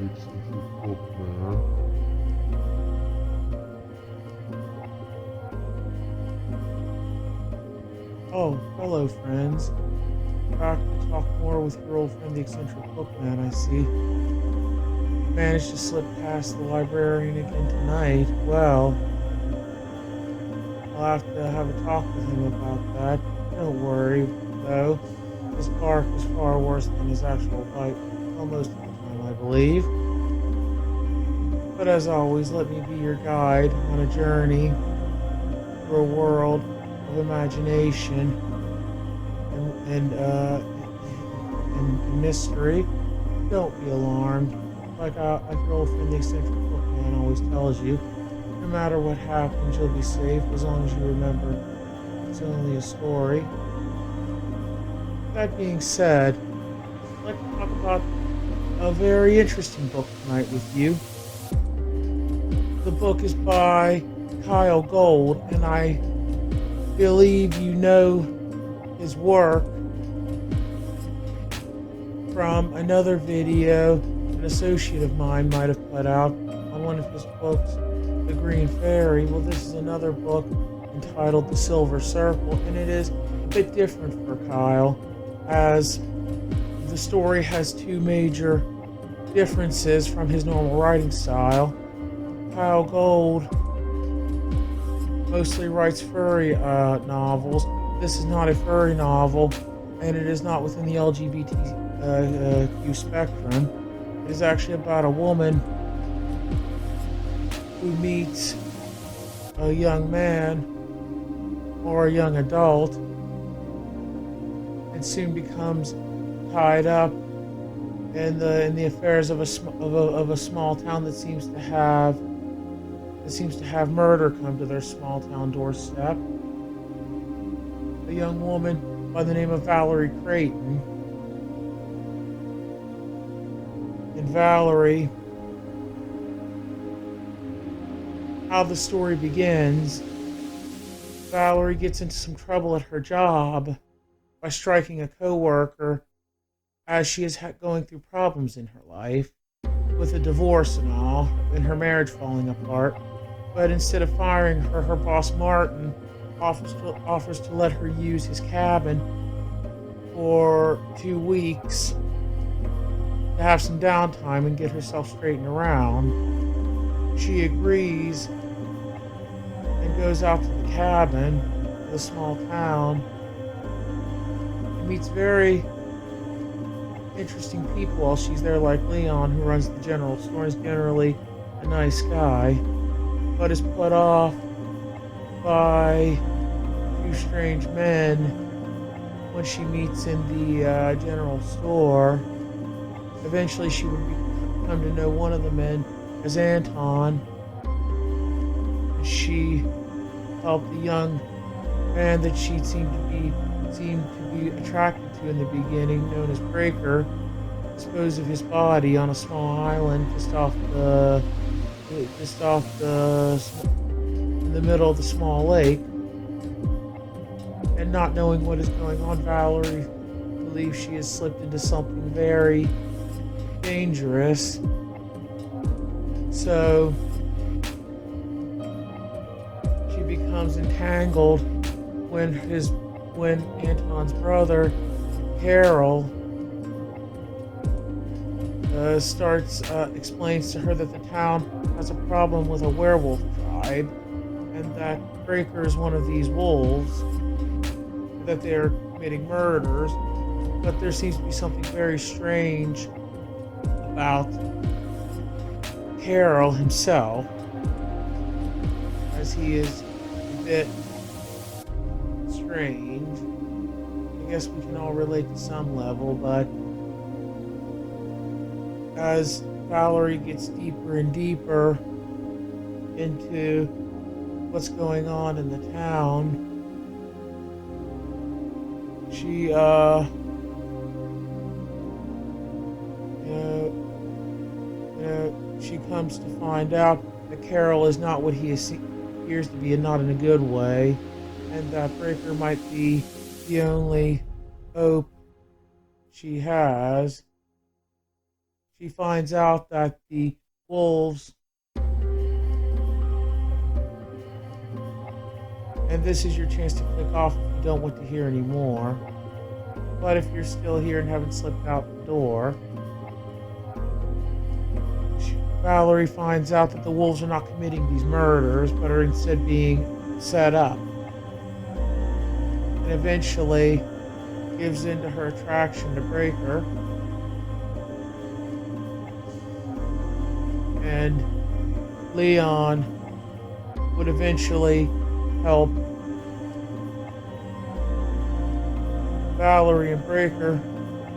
eccentric bookman. Oh, hello, friends. Back to talk more with your old friend, the eccentric bookman, I see. Managed to slip past the librarian again tonight. Well, I'll have to have a talk with him about that. Don't worry, though. His bark is far worse than his actual bite, almost all the time, I believe. But as always, let me be your guide on a journey through a world of imagination and mystery. Don't be alarmed. Like your old friend the eccentric bookman always tells you, no matter what happens, you'll be safe as long as you remember it's only a story. That being said, I'd like to talk about a very interesting book tonight with you. The book is by Kyell Gold, and I believe you know his work from another video an associate of mine might have put out on one of his books, The Green Fairy. Well, this is another book entitled The Silver Circle, and it is a bit different for Kyell, as the story has two major differences from his normal writing style. Kyell Gold mostly writes furry novels. This is not a furry novel, and it is not within the LGBTQ spectrum. It is actually about a woman who meets a young man or a young adult and soon becomes tied up in the affairs of a small town that seems to have murder come to their small town doorstep. A young woman by the name of Valerie Creighton. And Valerie, how the story begins, Valerie gets into some trouble at her job by striking a co-worker as she is going through problems in her life, with a divorce and all, and her marriage falling apart. But instead of firing her, her boss Martin offers to let her use his cabin for 2 weeks to have some downtime and get herself straightened around. She agrees and goes out to the cabin, the small town, and meets very interesting people while she's there, like Leon, who runs the general store, is generally a nice guy, but is put off by two strange men when she meets in the general store. Eventually she would come to know one of the men as Anton. She helped the young man that she seemed to be attracted to in the beginning, known as Breaker, dispose of his body on a small island just off in the middle of the small lake. And not knowing what is going on, Valerie believes she has slipped into something very dangerous. So she becomes entangled when Anton's brother, Carol, explains to her that the town has a problem with a werewolf tribe, and that Breaker is one of these wolves, that they are committing murders. But there seems to be something very strange about Carol himself, as he is a bit strange. I guess we can all relate to some level, but as Valerie gets deeper and deeper into what's going on in the town, she she comes to find out that Carol is not what he appears to be, and not in a good way, and that Breaker might be the only hope she has. she finds out that the wolves, and this is your chance to click off if you don't want to hear anymore. But if you're still here and haven't slipped out the door, Valerie finds out that the wolves are not committing these murders, but are instead being set up. And eventually gives in to her attraction to Breaker. And Leon would eventually help Valerie and Breaker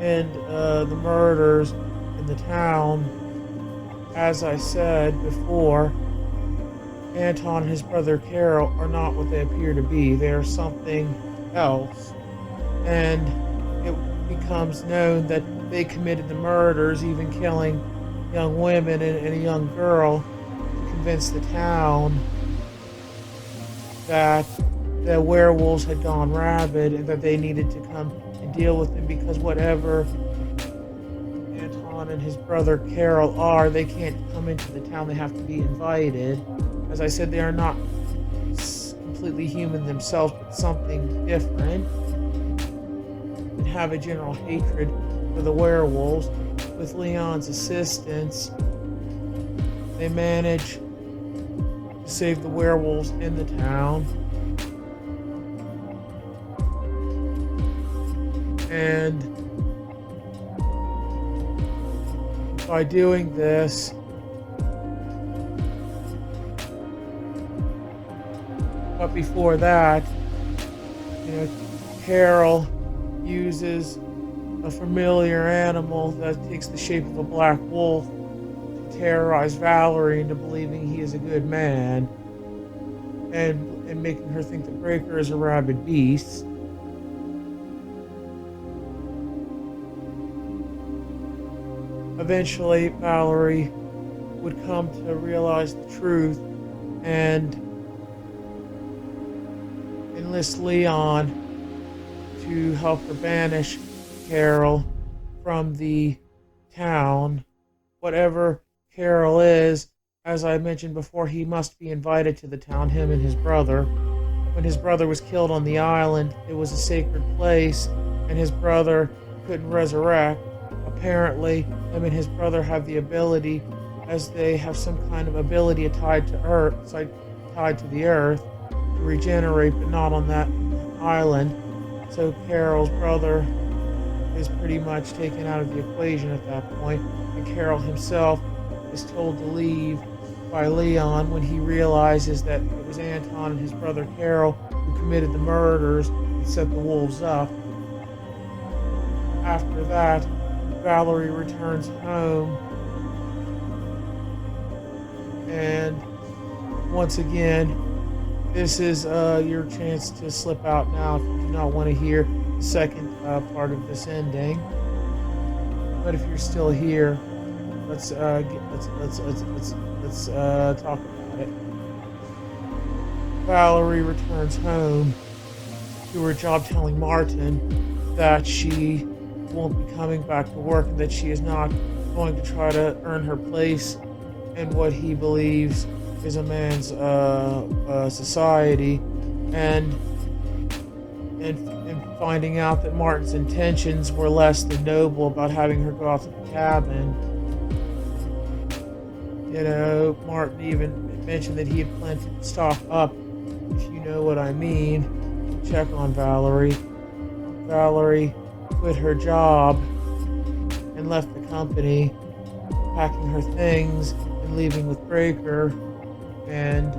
end the murders in the town. As I said before, Anton and his brother Kyell are not what they appear to be. They are something else. And it becomes known that they committed the murders, even killing young women and a young girl, to convince the town that the werewolves had gone rabid and that they needed to come and deal with them, because whatever Anton and his brother Kyell are, they can't come into the town. They have to be invited. As I said, they are not completely human themselves, but something different, and have a general hatred for the werewolves. With Leon's assistance, they manage to save the werewolves in the town. And by doing this, but before that, Kyell uses a familiar animal that takes the shape of a black wolf to terrorize Valerie into believing he is a good man, and making her think that Breaker is a rabid beast. Eventually, Valerie would come to realize the truth and enlist Leon to help her banish Kyell from the town. Whatever Kyell is, as I mentioned before, he must be invited to the town, him and his brother. When his brother was killed on the island, it was a sacred place, and his brother couldn't resurrect. Apparently, him and his brother have the ability, as they have some kind of ability tied to the earth, to regenerate, but not on that island. So Kyell's brother is pretty much taken out of the equation at that point, and Kyell himself is told to leave by Leon when he realizes that it was Anton and his brother Kyell who committed the murders and set the wolves up. After that, Valerie returns home, and once again, this is your chance to slip out now if you do not want to hear the second part of this ending. But if you're still here, let's talk about it. Valerie returns home to her job, telling Martin that she won't be coming back to work and that she is not going to try to earn her place in what he believes is a man's society, and finding out that Martin's intentions were less than noble about having her go out to the cabin. Martin even mentioned that he had planned to stock up, if you know what I mean, to check on Valerie. Valerie quit her job and left the company, packing her things and leaving with Breaker, and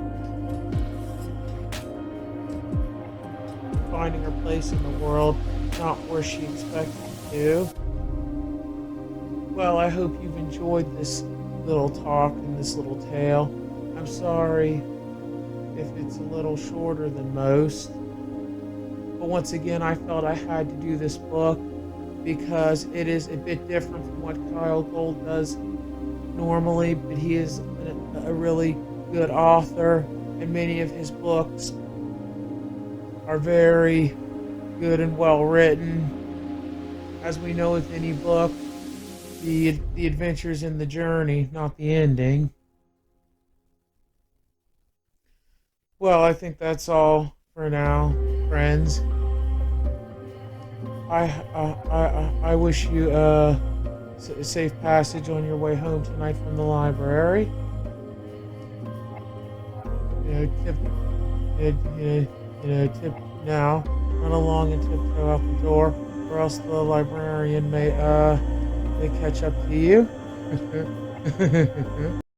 finding her place in the world, not where she expected to. Well, I hope you've enjoyed this little talk and this little tale. I'm sorry if it's a little shorter than most, but once again, I felt I had to do this book because it is a bit different from what Kyell Gold does normally, but he is a really good author, and many of his books are very good and well written. As we know with any book, the adventures in the journey, not the ending. Well, I think that's all for now, friends. I wish you a safe passage on your way home tonight from the library. Tip, tip now. Run along and tiptoe out the door, or else the librarian may catch up to you.